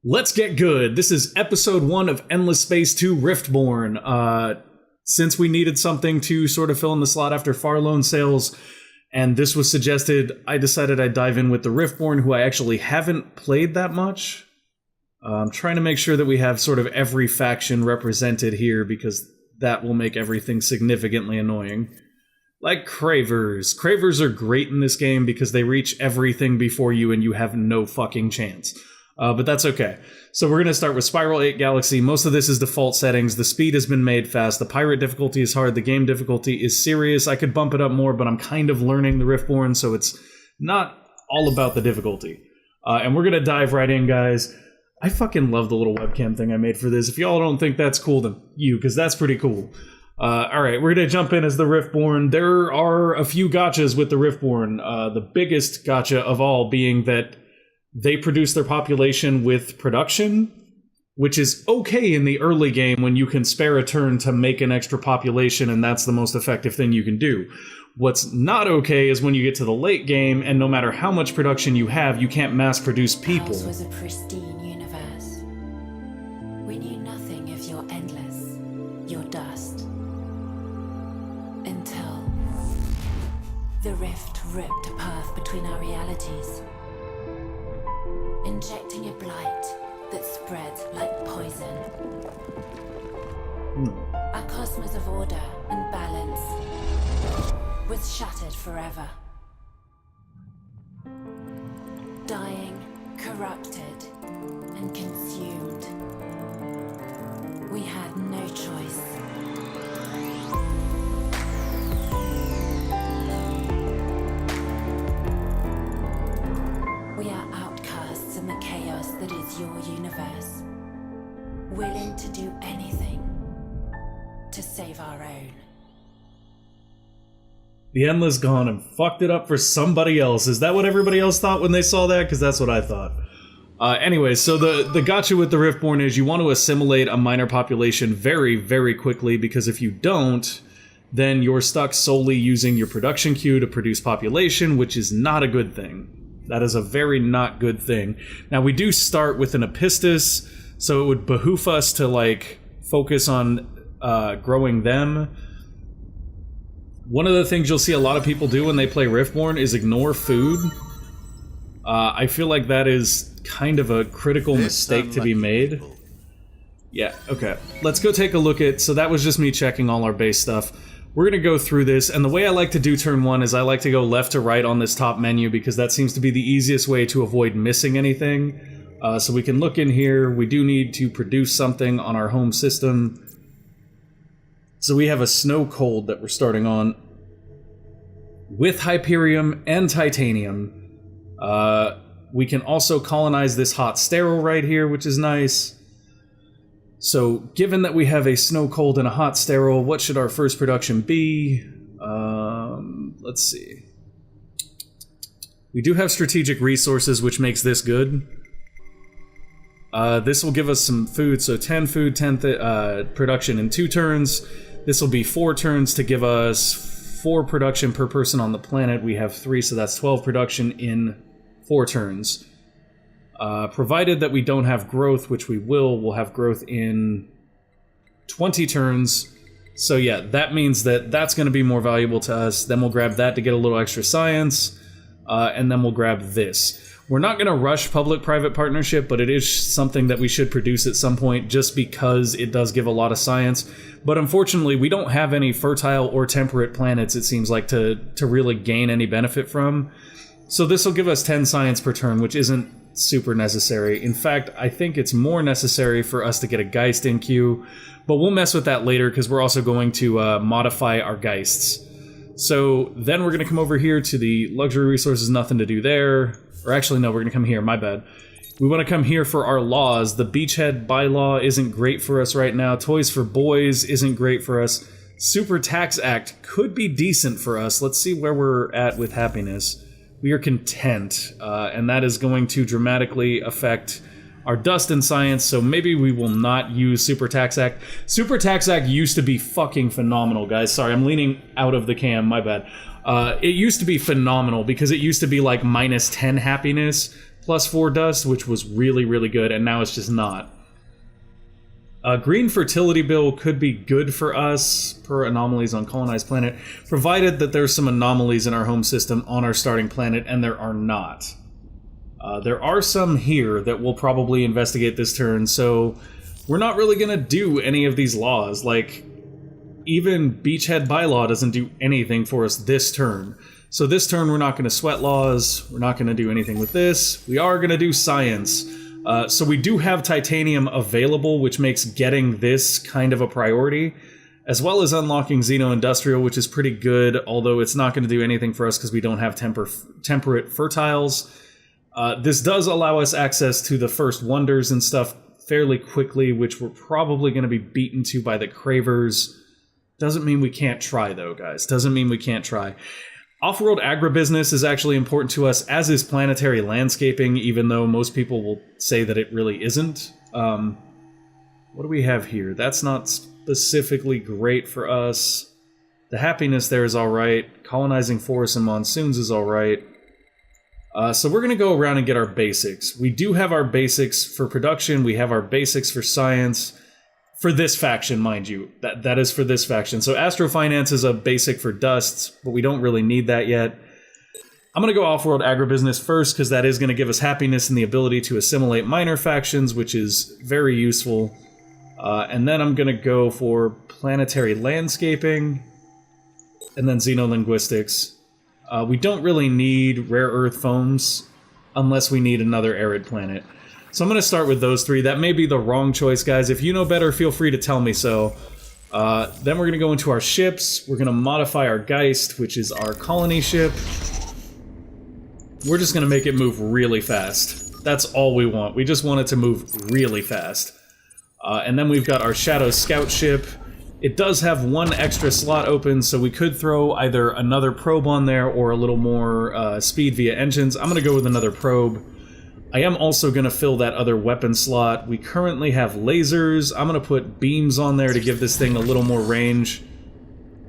Let's get good. This is episode 1 of Endless Space 2 Riftborn. Since we needed something to sort of fill in the slot after Far Loan sales, and this was suggested, I decided I'd dive in with the Riftborn, who I actually haven't played that much. I'm trying to make sure that we have sort of every faction represented here, because that will make everything significantly annoying. Like Cravers. Cravers are great in this game because they reach everything before you and you have no fucking chance. But that's okay. So we're going to start with Spiral 8 Galaxy. Most of this is default settings. The speed has been made fast. The pirate difficulty is hard. The game difficulty is serious. I could bump it up more, but I'm kind of learning the Riftborn, so it's not all about the difficulty. And we're going to dive right in, guys. I fucking love the little webcam thing I made for this. If y'all don't think that's cool, then you, because that's pretty cool. Alright, we're going to jump in as the Riftborn. There are a few gotchas with the Riftborn. The biggest gotcha of all being that they produce their population with production, which is okay in the early game when you can spare a turn to make an extra population, and that's the most effective thing you can do. What's not okay is when you get to the late game, and no matter how much production you have, you can't mass produce people. Ours was a pristine universe. We knew nothing of your endless, your dust. Until the rift ripped a path between our realities, injecting a blight that spread like poison. Our cosmos of order and balance was shattered forever. Dying, corrupted, and consumed. We had no choice. We are outcasts in the chaos that is your universe, willing to do anything to save our own. The Endless gone and fucked it up for somebody else. Is that what everybody else thought when they saw that? Because that's what I thought. Anyway, so the gotcha with the Riftborn is you want to assimilate a minor population very, very quickly, because if you don't, then you're stuck solely using your production queue to produce population, which is not a good thing. That is a very not good thing. Now, we do start with an Epistus, so it would behoove us to, like, focus on growing them. One of the things you'll see a lot of people do when they play Riftborn is ignore food. I feel like that is kind of a critical mistake to be made. Yeah, okay. Let's go take a look at... So that was just me checking all our base stuff. We're going to go through this, and the way I like to do turn 1 is I like to go left to right on this top menu, because that seems to be the easiest way to avoid missing anything. So we can look in here. We do need to produce something on our home system. So we have a snow cold that we're starting on with Hyperium and Titanium. We can also colonize this hot sterile right here, which is nice. So, given that we have a snow cold and a hot sterile, what should our first production be? Let's see. We do have strategic resources, which makes this good. This will give us some food, so 10 food, 10 production in 2 turns. This will be 4 turns to give us 4 production per person on the planet. We have 3, so that's 12 production in 4 turns. Provided that we don't have growth, which we will, we'll have growth in 20 turns. So yeah, that means that that's going to be more valuable to us. Then we'll grab that to get a little extra science, and then we'll grab this. We're not going to rush public-private partnership, but it is something that we should produce at some point just because it does give a lot of science. But unfortunately, we don't have any fertile or temperate planets, it seems like, to really gain any benefit from. So this will give us 10 science per turn, which isn't super necessary. In fact, I think it's more necessary for us to get a Geist in queue, but we'll mess with that later because we're also going to modify our Geists. So then we're going to come over here to the luxury resources, nothing to do there. Or actually, no, we're going to come here, my bad. We want to come here for our laws. The Beachhead bylaw isn't great for us right now. Toys for Boys isn't great for us. Super Tax Act could be decent for us. Let's see where we're at with happiness. We are content, and that is going to dramatically affect our dust and science, so maybe we will not use Super Tax Act. Super Tax Act used to be fucking phenomenal, guys. Sorry, I'm leaning out of the cam, my bad. It used to be phenomenal because it used to be like -10 happiness, +4 dust, which was really, really good, and now it's just not. Green fertility bill could be good for us per anomalies on colonized planet, provided that there's some anomalies in our home system on our starting planet, and there are not. There are some here that we'll probably investigate this turn, so we're not really going to do any of these laws. Like, even Beachhead Bylaw doesn't do anything for us this turn. So this turn we're not going to sweat laws, we're not going to do anything with this. We are going to do science. So we do have titanium available, which makes getting this kind of a priority, as well as unlocking Xeno-Industrial, which is pretty good, although it's not going to do anything for us because we don't have temperate fertiles. This does allow us access to the first wonders and stuff fairly quickly, which we're probably going to be beaten to by the Cravers. Doesn't mean we can't try, though, guys. Doesn't mean we can't try. Off-world agribusiness is actually important to us, as is planetary landscaping, even though most people will say that it really isn't. What do we have here? That's not specifically great for us. The happiness there is alright. Colonizing forests and monsoons is alright. So we're going to go around and get our basics. We do have our basics for production. We have our basics for science. For this faction, mind you. That is for this faction. So Astrofinance is a basic for dusts, but we don't really need that yet. I'm going to go off-world agribusiness first, because that is going to give us happiness and the ability to assimilate minor factions, which is very useful. And then I'm going to go for planetary landscaping, and then xenolinguistics. We don't really need rare earth foams, unless we need another arid planet. So I'm going to start with those three. That may be the wrong choice, guys. If you know better, feel free to tell me so. Then we're going to go into our ships. We're going to modify our Geist, which is our colony ship. We're just going to make it move really fast. That's all we want. We just want it to move really fast. And then we've got our Shadow Scout ship. It does have one extra slot open, so we could throw either another probe on there or a little more speed via engines. I'm going to go with another probe. I am also going to fill that other weapon slot. We currently have lasers. I'm going to put beams on there to give this thing a little more range.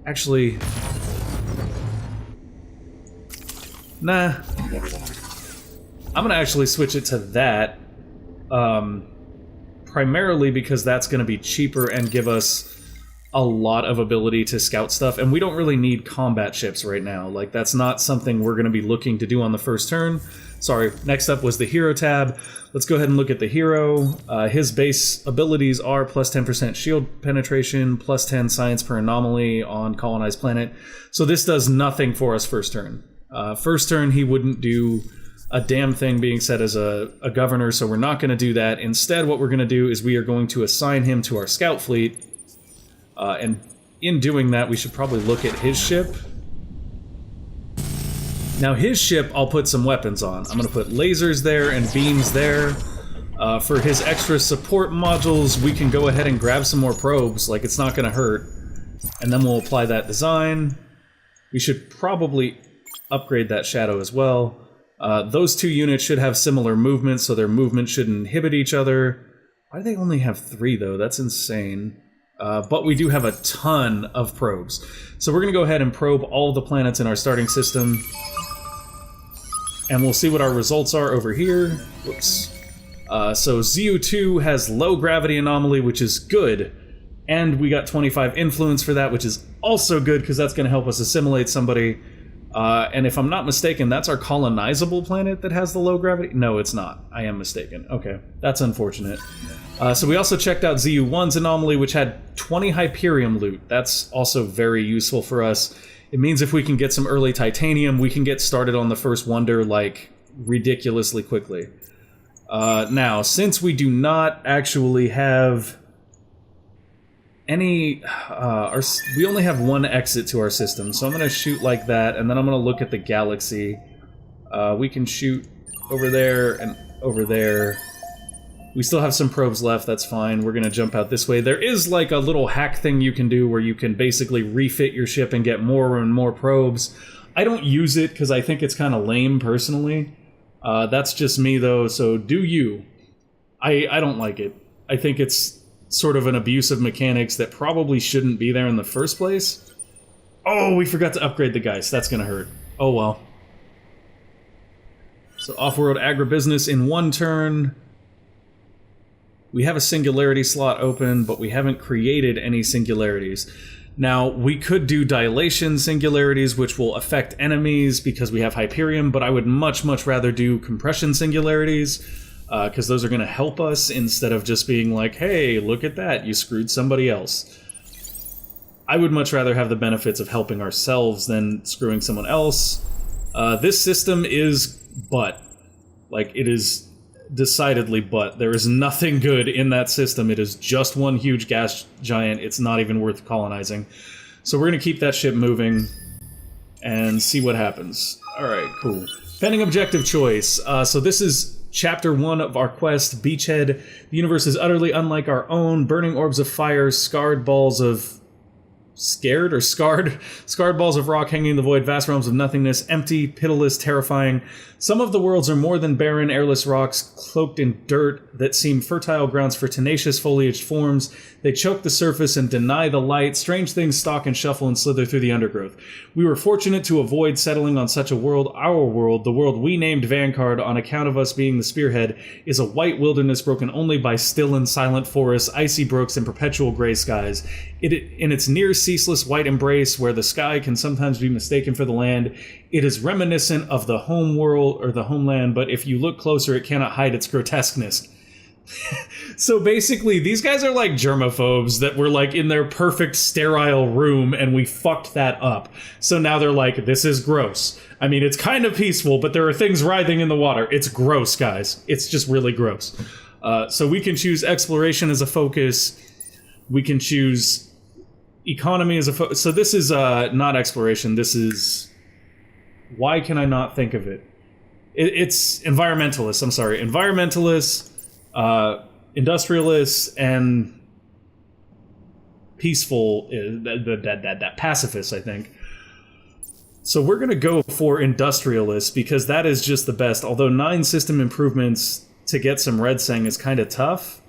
Actually... nah. I'm going to actually switch it to that. Primarily because that's going to be cheaper and give us a lot of ability to scout stuff. And we don't really need combat ships right now. Like, that's not something we're going to be looking to do on the first turn. Sorry, next up was the hero tab. Let's go ahead and look at the hero. His base abilities are plus 10% shield penetration, plus 10 science per anomaly on colonized planet. So this does nothing for us first turn. First turn, he wouldn't do a damn thing being set as a governor, so we're not going to do that. Instead, what we're going to do is we are going to assign him to our scout fleet. And in doing that, we should probably look at his ship. Now his ship, I'll put some weapons on. I'm going to put lasers there and beams there. For his extra support modules, we can go ahead and grab some more probes, like it's not going to hurt. And then we'll apply that design. We should probably upgrade that shadow as well. Those two units should have similar movement, so their movement shouldn't inhibit each other. Why do they only have 3, though? That's insane. But we do have a ton of probes. So we're going to go ahead and probe all of the planets in our starting system. And we'll see what our results are over here. Whoops. So ZU2 has low gravity anomaly, which is good. And we got 25 influence for that, which is also good, because that's going to help us assimilate somebody. And if I'm not mistaken, that's our colonizable planet that has the low gravity? No, it's not. I am mistaken. Okay, that's unfortunate. So we also checked out ZU1's anomaly, which had 20 Hyperium loot. That's also very useful for us. It means if we can get some early titanium, we can get started on the first wonder, like, ridiculously quickly. Now, since we do not actually have any... we only have one exit to our system, so I'm going to shoot like that, and then I'm going to look at the galaxy. We can shoot over there and over there. We still have some probes left, that's fine. We're going to jump out this way. There is like a little hack thing you can do where you can basically refit your ship and get more and more probes. I don't use it because I think it's kind of lame personally. That's just me though, so do you. I don't like it. I think it's sort of an abuse of mechanics that probably shouldn't be there in the first place. Oh, we forgot to upgrade the Geist. That's going to hurt. Oh well. So off-world agribusiness in 1 turn. We have a singularity slot open, but we haven't created any singularities. Now, we could do dilation singularities, which will affect enemies because we have Hyperion, but I would much, much rather do compression singularities, because those are going to help us instead of just being like, hey, look at that, you screwed somebody else. I would much rather have the benefits of helping ourselves than screwing someone else. This system is butt. Like, it is decidedly butt. There is nothing good in that system. It is just one huge gas giant. It's not even worth colonizing. So we're going to keep that ship moving and see what happens. Alright, cool. Pending objective choice. So this is Chapter 1 of our quest, Beachhead. The universe is utterly unlike our own. Burning orbs of fire, scarred balls of... Scared or scarred? Scarred balls of rock hanging in the void, vast realms of nothingness, empty, pitiless, terrifying. Some of the worlds are more than barren, airless rocks, cloaked in dirt that seem fertile grounds for tenacious foliaged forms. They choke the surface and deny the light. Strange things stalk and shuffle and slither through the undergrowth. We were fortunate to avoid settling on such a world. Our world, the world we named Vanguard on account of us being the spearhead, is a white wilderness broken only by still and silent forests, icy brooks, and perpetual gray skies. In its near ceaseless white embrace, where the sky can sometimes be mistaken for the land, it is reminiscent of the home world or the homeland, but if you look closer, it cannot hide its grotesqueness. So basically, these guys are like germaphobes that were like in their perfect sterile room, and we fucked that up. So now they're like, this is gross. I mean, it's kind of peaceful, but there are things writhing in the water. It's gross, guys. It's just really gross. So we can choose exploration as a focus. We can choose economy as a focus. So this is not exploration. This is... Why can I not think of it? It's environmentalists. I'm sorry. Environmentalists, industrialists, and peaceful... pacifists, I think. So we're going to go for industrialists because that is just the best. Although 9 system improvements to get some red sang is kind of tough.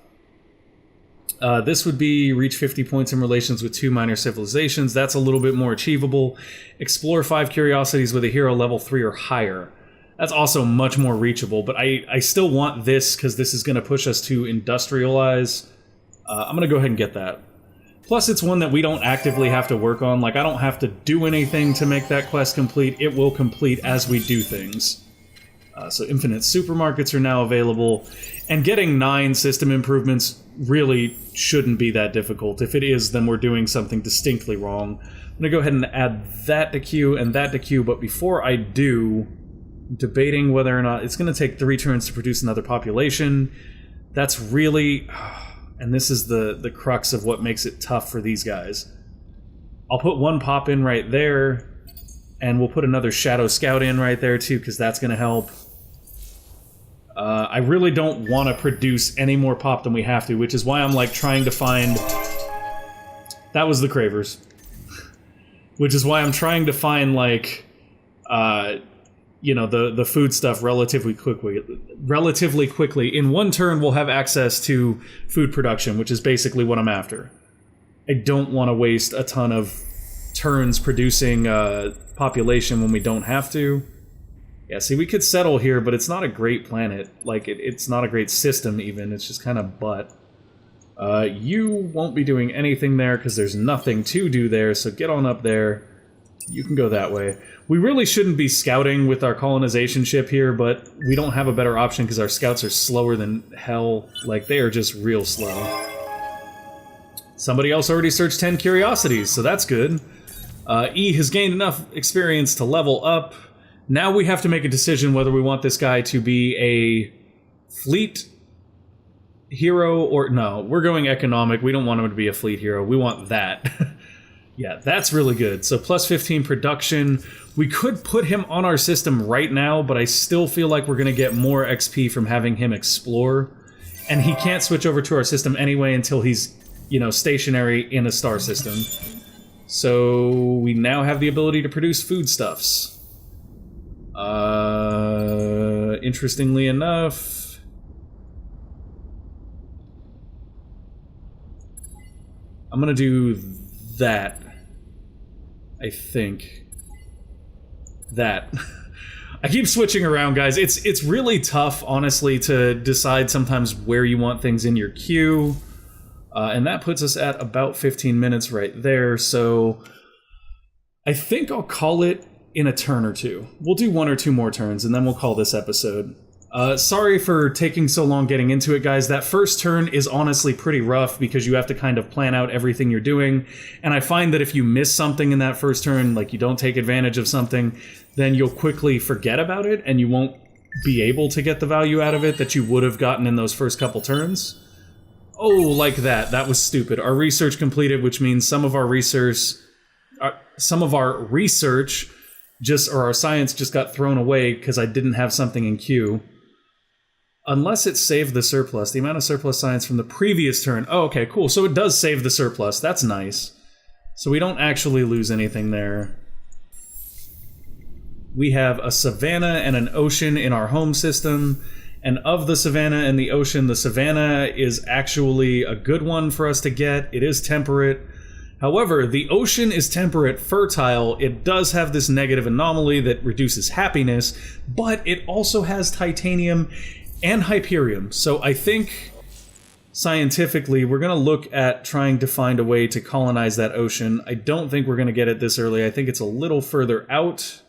This would be reach 50 points in relations with 2 minor civilizations. That's a little bit more achievable. Explore 5 curiosities with a hero level 3 or higher. That's also much more reachable, but I still want this because this is going to push us to industrialize. I'm going to go ahead and get that. Plus, it's one that we don't actively have to work on. Like, I don't have to do anything to make that quest complete. It will complete as we do things. So infinite supermarkets are now available. And getting 9 system improvements really shouldn't be that difficult. If it is, then we're doing something distinctly wrong. I'm going to go ahead and add that to queue and that to queue, but before I do, I'm debating whether or not it's going to take 3 turns to produce another population. That's really... And this is the crux of what makes it tough for these guys. I'll put 1 pop in right there, and we'll put another Shadow Scout in right there too, because that's going to help. I really don't want to produce any more pop than we have to, which is why I'm like trying to find... That was the Cravers. Which is why I'm trying to find like, you know, the food stuff relatively quickly. In 1 turn, we'll have access to food production, which is basically what I'm after. I don't want to waste a ton of turns producing population when we don't have to. Yeah, see, we could settle here, but it's not a great planet. Like, it's not a great system, even. It's just kind of butt. You won't be doing anything there, because there's nothing to do there, so get on up there. You can go that way. We really shouldn't be scouting with our colonization ship here, but we don't have a better option, because our scouts are slower than hell. Like, they are just real slow. Somebody else already searched 10 curiosities, so that's good. E has gained enough experience to level up. Now we have to make a decision whether we want this guy to be a fleet hero or... No, we're going economic. We don't want him to be a fleet hero. We want that. Yeah, that's really good. So plus 15 production. We could put him on our system right now, but I still feel like we're going to get more XP from having him explore. And he can't switch over to our system anyway until he's, you know, stationary in a star system. So we now have the ability to produce foodstuffs. Interestingly enough, I'm gonna do that. I think that. I keep switching around, guys. It's really tough, honestly, to decide sometimes where you want things in your queue. And that puts us at about 15 minutes right there. So I think I'll call it in a turn or two. We'll do 1 or 2 more turns, and then we'll call this episode. Sorry for taking so long getting into it, guys. That first turn is honestly pretty rough because you have to kind of plan out everything you're doing. And I find that if you miss something in that first turn, like you don't take advantage of something, then you'll quickly forget about it and you won't be able to get the value out of it that you would have gotten in those first couple turns. Oh, like that. That was stupid. Our research completed, which means some of our research or our science just got thrown away because I didn't have something in queue. Unless it saved the surplus. The amount of surplus science from the previous turn. Oh, okay, cool. So it does save the surplus. That's nice. So we don't actually lose anything there. We have a savanna and an ocean in our home system. And of the savanna and the ocean, the savanna is actually a good one for us to get. It is temperate. However, the ocean is temperate, fertile. It does have this negative anomaly that reduces happiness, but it also has titanium and hyperium. So I think scientifically we're going to look at trying to find a way to colonize that ocean. I don't think we're going to get it this early. I think it's a little further out.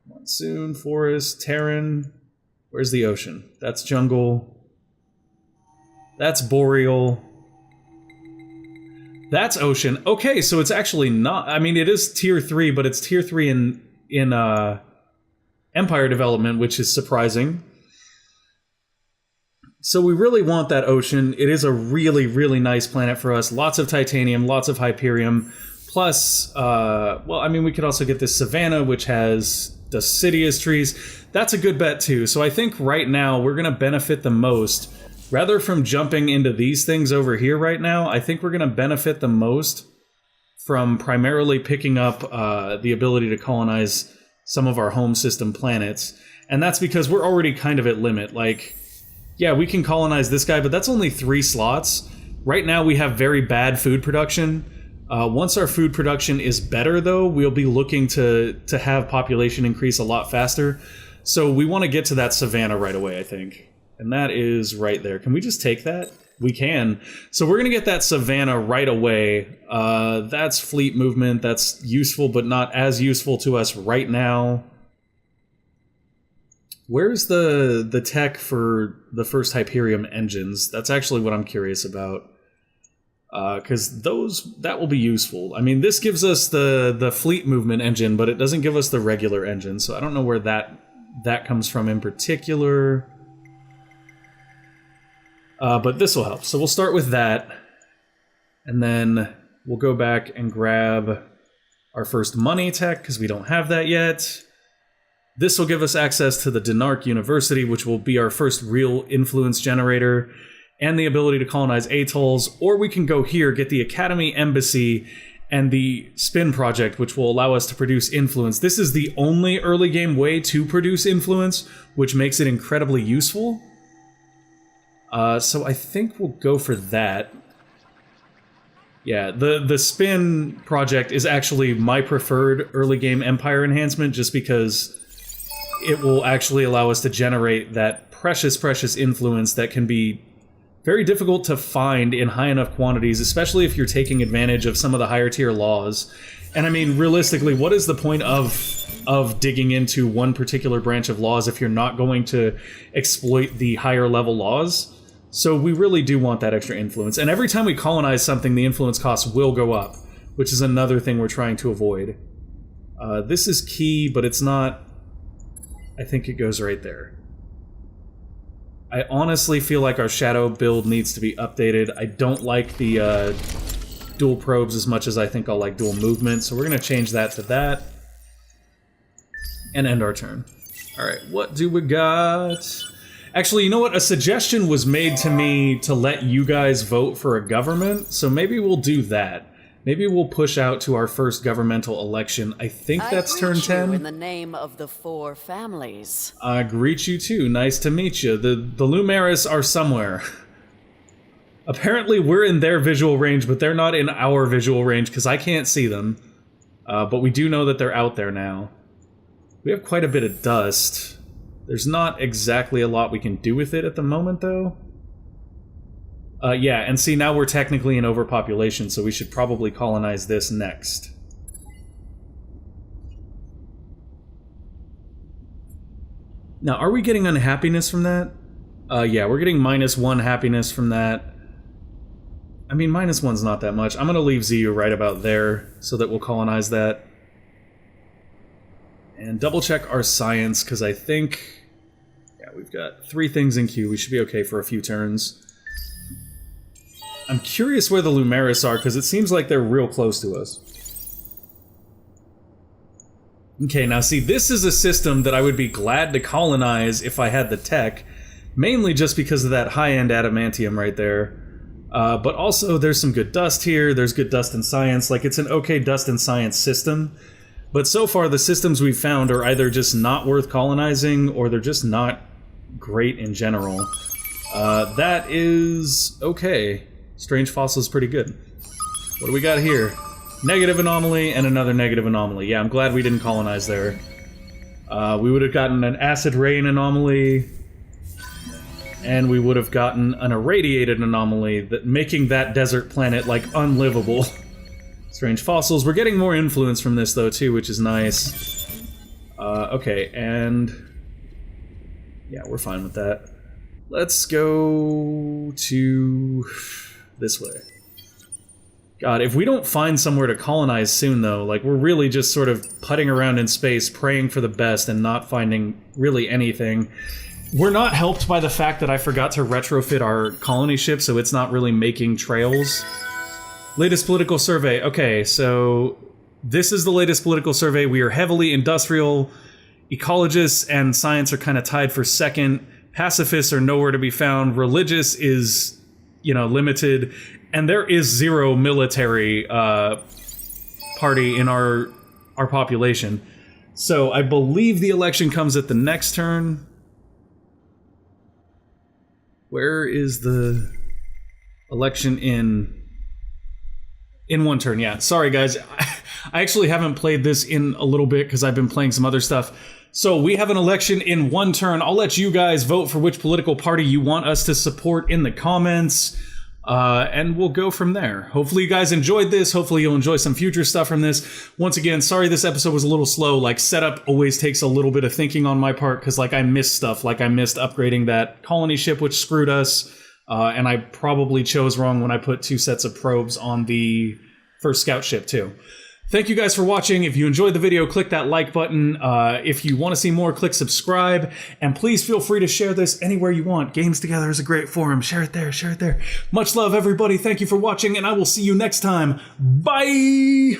Monsoon, forest, Terran. Where's the ocean? That's jungle. That's boreal. That's ocean. Okay, so it's actually not... I mean, it is tier 3, but it's tier 3 in Empire development, which is surprising. So we really want that ocean. It is a really, really nice planet for us. Lots of titanium, lots of hyperium. Plus, well, I mean, we could also get this savanna, which has deciduous trees. That's a good bet, too. So I think right now we're going to benefit the most. Rather from jumping into these things over here right now, I think we're going to benefit the most from primarily picking up the ability to colonize some of our home system planets. And that's because we're already kind of at limit. Like, yeah, we can colonize this guy, but that's only 3 slots. Right now we have very bad food production. Once our food production is better, though, we'll be looking to have population increase a lot faster. So we want to get to that savanna right away, I think. And that is right there. Can we just take that? We can. So we're going to get that savanna right away. That's fleet movement. That's useful, but not as useful to us right now. Where's the tech for the first Hyperium engines? That's actually what I'm curious about. Because that will be useful. I mean, this gives us the fleet movement engine, but it doesn't give us the regular engine. So I don't know where that comes from in particular. But this will help. So we'll start with that. And then we'll go back and grab our first money tech, because we don't have that yet. This will give us access to the Dinark University, which will be our first real influence generator, and the ability to colonize atolls. Or we can go here, get the Academy Embassy and the Spin Project, which will allow us to produce influence. This is the only early game way to produce influence, which makes it incredibly useful. So I think we'll go for that. Yeah, the Spin Project is actually my preferred early game Empire enhancement, just because it will actually allow us to generate that precious influence that can be very difficult to find in high enough quantities, especially if you're taking advantage of some of the higher tier laws. And I mean, realistically, what is the point of digging into one particular branch of laws if you're not going to exploit the higher level laws? So we really do want that extra influence. And every time we colonize something, the influence costs will go up, which is another thing we're trying to avoid. This is key, but it's not... I think it goes right there. I honestly feel like our shadow build needs to be updated. I don't like the dual probes as much as I think I'll like dual movement, so we're going to change that to that. And end our turn. Alright, what do we got? Actually, you know what? A suggestion was made to me to let you guys vote for a government, so maybe we'll do that. Maybe we'll push out to our first governmental election. I think that's turn 10. In the name of the 4 families. I greet you too. Nice to meet you. The Lumeris are somewhere. Apparently we're in their visual range, but they're not in our visual range because I can't see them. But we do know that they're out there now. We have quite a bit of dust. There's not exactly a lot we can do with it at the moment, though. Yeah, and see, now we're technically in overpopulation, so we should probably colonize this next. Now, are we getting unhappiness from that? Yeah, we're getting -1 happiness from that. I mean, -1's not that much. I'm gonna leave ZU right about there, so that we'll colonize that. And double check our science, because I think... yeah, we've got 3 things in queue. We should be okay for a few turns. I'm curious where the Lumeris are, because it seems like they're real close to us. Okay, now see, this is a system that I would be glad to colonize if I had the tech, mainly just because of that high-end adamantium right there. But also, there's some good dust here, there's good dust in science, like, it's an okay dust in science system. But so far, the systems we've found are either just not worth colonizing, or they're just not great in general. That is okay. Strange fossil is pretty good. What do we got here? Negative anomaly and another negative anomaly. Yeah, I'm glad we didn't colonize there. We would have gotten an acid rain anomaly, and we would have gotten an irradiated anomaly, that making that desert planet, like, unlivable. Strange fossils. We're getting more influence from this, though, too, which is nice. Okay, and... yeah, we're fine with that. Let's go to... this way. God, if we don't find somewhere to colonize soon, though, like, we're really just sort of putting around in space, praying for the best, and not finding really anything. We're not helped by the fact that I forgot to retrofit our colony ship, so it's not really making trails. Latest political survey. Okay, so this is the latest political survey. We are heavily industrial. Ecologists and science are kind of tied for second. Pacifists are nowhere to be found. Religious is, you know, limited. And there is 0 military party in our population. So I believe the election comes at the next turn. Where is the election in 1 turn? Yeah, sorry guys. I actually haven't played this in a little bit because I've been playing some other stuff. So we have an election in 1 turn. I'll let you guys vote for which political party you want us to support in the comments. And we'll go from there. Hopefully you guys enjoyed this. Hopefully you'll enjoy some future stuff from this. Once again, sorry this episode was a little slow. Like, setup always takes a little bit of thinking on my part, because, like, I missed stuff. Like, I missed upgrading that colony ship, which screwed us. And I probably chose wrong when I put 2 sets of probes on the first scout ship, too. Thank you guys for watching. If you enjoyed the video, click that like button. If you want to see more, click subscribe. And please feel free to share this anywhere you want. Games Together is a great forum. Share it there, share it there. Much love, everybody. Thank you for watching, and I will see you next time. Bye!